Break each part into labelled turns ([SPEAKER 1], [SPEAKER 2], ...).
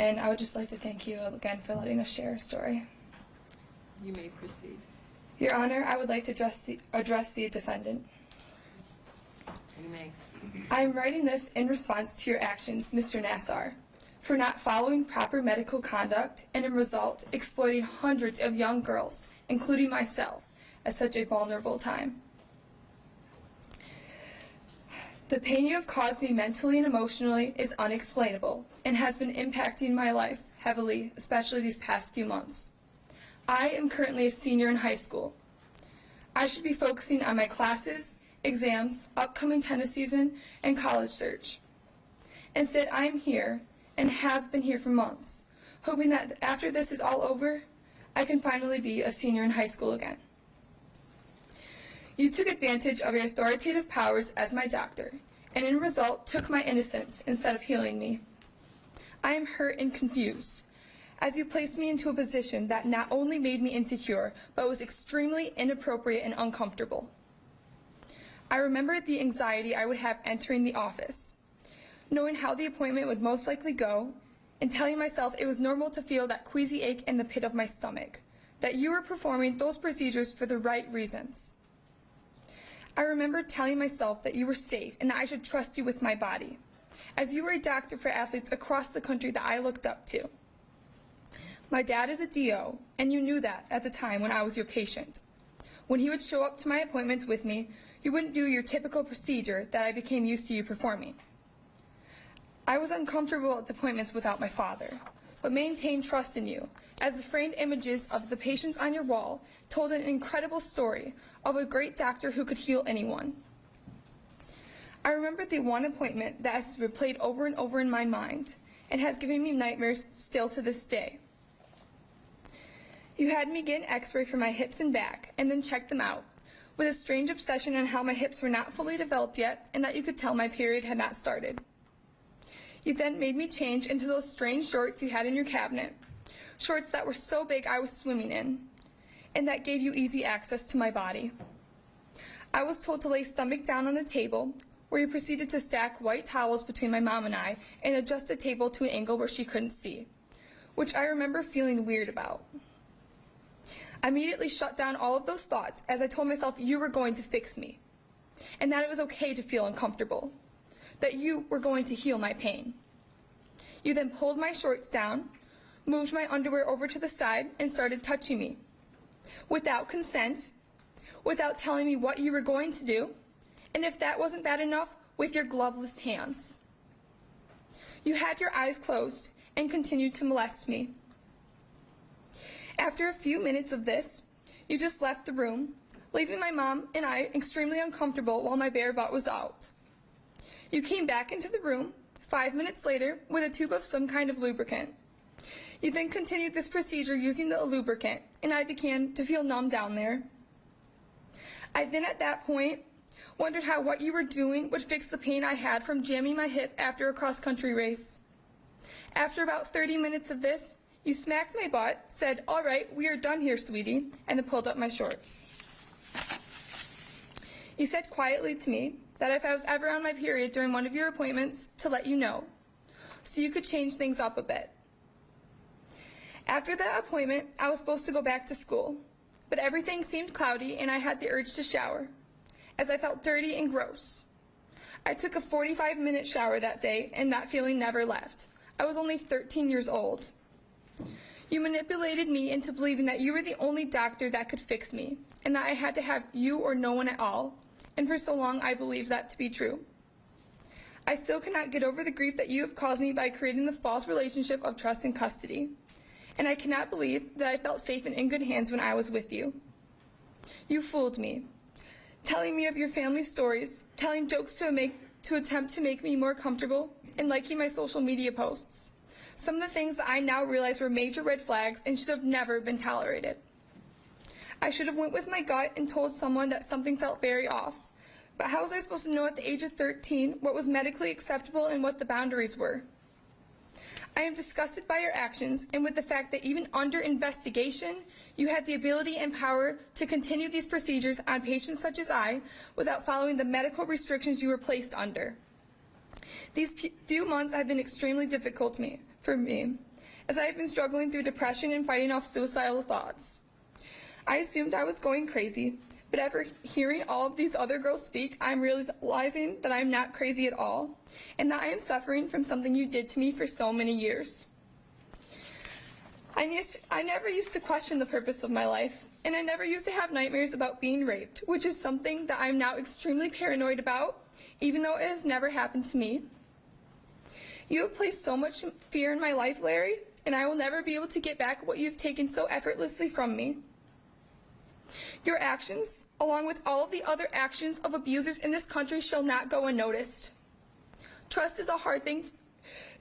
[SPEAKER 1] and I would just like to thank you again for letting us share our story.
[SPEAKER 2] You may proceed.
[SPEAKER 1] Your Honor, I would like to address the defendant.
[SPEAKER 2] You may.
[SPEAKER 1] I am writing this in response to your actions, Mr. Nassar, for not following proper medical conduct and, in result, exploiting hundreds of young girls, including myself, at such a vulnerable time. The pain you have caused me mentally and emotionally is unexplainable and has been impacting my life heavily, especially these past few months. I am currently a senior in high school. I should be focusing on my classes, exams, upcoming tennis season, and college search. Instead, I am here and have been here for months, hoping that after this is all over, I can finally be a senior in high school again. You took advantage of your authoritative powers as my doctor, and in result took my innocence instead of healing me. I am hurt and confused, as you placed me into a position that not only made me insecure, but was extremely inappropriate and uncomfortable. I remember the anxiety I would have entering the office, knowing how the appointment would most likely go, and telling myself it was normal to feel that queasy ache in the pit of my stomach, that you were performing those procedures for the right reasons. I remember telling myself that you were safe and that I should trust you with my body, as you were a doctor for athletes across the country that I looked up to. My dad is a DO, and you knew that at the time when I was your patient. When he would show up to my appointments with me, you wouldn't do your typical procedure that I became used to you performing. I was uncomfortable at the appointments without my father, but maintained trust in you, as the framed images of the patients on your wall told an incredible story of a great doctor who could heal anyone. I remember the one appointment that has been replayed over and over in my mind and has given me nightmares still to this day. You had me get an x-ray for my hips and back and then check them out, with a strange obsession on how my hips were not fully developed yet and that you could tell my period had not started. You then made me change into those strange shorts you had in your cabinet, shorts that were so big I was swimming in, and that gave you easy access to my body. I was told to lay stomach down on the table, where you proceeded to stack white towels between my mom and I and adjust the table to an angle where she couldn't see, which I remember feeling weird about. I immediately shut down all of those thoughts as I told myself you were going to fix me, and that it was okay to feel uncomfortable, that you were going to heal my pain. You then pulled my shorts down, moved my underwear over to the side, and started touching me, without consent, without telling me what you were going to do, and if that wasn't bad enough, with your gloveless hands. You had your eyes closed and continued to molest me. After a few minutes of this, you just left the room, leaving my mom and I extremely uncomfortable while my bare butt was out. You came back into the room 5 minutes later with a tube of some kind of lubricant. You then continued this procedure using the lubricant, and I began to feel numb down there. I then at that point wondered how what you were doing would fix the pain I had from jamming my hip after a cross-country race. After about 30 minutes of this, you smacked my butt, said, "All right, we are done here, sweetie," and then pulled up my shorts. You said quietly to me that if I was ever on my period during one of your appointments, to let you know, so you could change things up a bit. After that appointment, I was supposed to go back to school, but everything seemed cloudy and I had the urge to shower, as I felt dirty and gross. I took a 45-minute shower that day, and that feeling never left. I was only 13 years old. You manipulated me into believing that you were the only doctor that could fix me, and that I had to have you or no one at all, and for so long I believed that to be true. I still cannot get over the grief that you have caused me by creating the false relationship of trust and custody, and I cannot believe that I felt safe and in good hands when I was with you. You fooled me, telling me of your family stories, telling jokes to attempt to make me more comfortable, and liking my social media posts. Some of the things that I now realize were major red flags and should have never been tolerated. I should have went with my gut and told someone that something felt very off, but how was I supposed to know at the age of 13 what was medically acceptable and what the boundaries were? I am disgusted by your actions and with the fact that even under investigation, you had the ability and power to continue these procedures on patients such as I without following the medical restrictions you were placed under. These few months have been extremely difficult for me, as I have been struggling through depression and fighting off suicidal thoughts. I assumed I was going crazy, but after hearing all of these other girls speak, I'm realizing that I'm not crazy at all, and that I am suffering from something you did to me for so many years. I never used to question the purpose of my life, and I never used to have nightmares about being raped, which is something that I'm now extremely paranoid about, even though it has never happened to me. You have placed so much fear in my life, Larry, and I will never be able to get back what you've taken so effortlessly from me. Your actions, along with all of the other actions of abusers in this country, shall not go unnoticed. Trust is a hard thing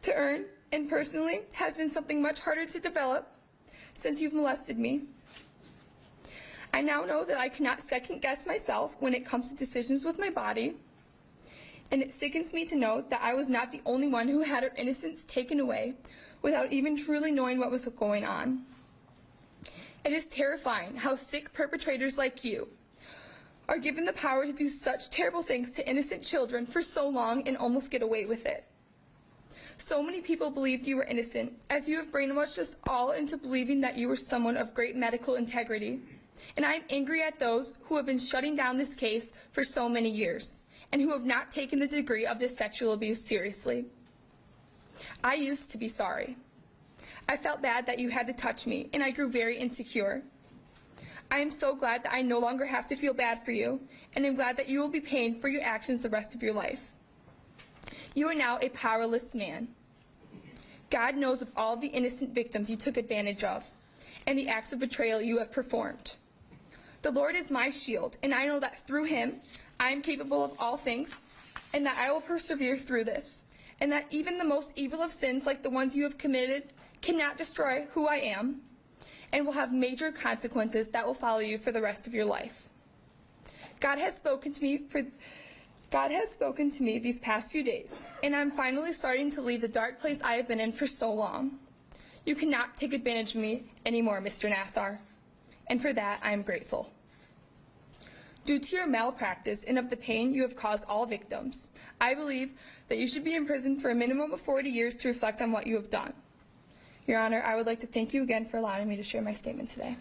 [SPEAKER 1] to earn, and personally has been something much harder to develop since you've molested me. I now know that I cannot second guess myself when it comes to decisions with my body, and it sickens me to know that I was not the only one who had her innocence taken away without even truly knowing what was going on. It is terrifying how sick perpetrators like you are given the power to do such terrible things to innocent children for so long and almost get away with it. So many people believed you were innocent, as you have brainwashed us all into believing that you were someone of great medical integrity. And I am angry at those who have been shutting down this case for so many years, and who have not taken the degree of this sexual abuse seriously. I used to be sorry. I felt bad that you had to touch me, and I grew very insecure. I am so glad that I no longer have to feel bad for you, and I'm glad that you will be paying for your actions the rest of your life. You are now a powerless man. God knows of all the innocent victims you took advantage of, and the acts of betrayal you have performed. The Lord is my shield, and I know that through him I am capable of all things, and that I will persevere through this, and that even the most evil of sins like the ones you have committed cannot destroy who I am, and will have major consequences that will follow you for the rest of your life. God has spoken to me these past few days, and I'm finally starting to leave the dark place I have been in for so long. You cannot take advantage of me anymore, Mr. Nassar, and for that I am grateful. Due to your malpractice and of the pain you have caused all victims, I believe that you should be in prison for a minimum of 40 years to reflect on what you have done. Your Honor, I would like to thank you again for allowing me to share my statement today.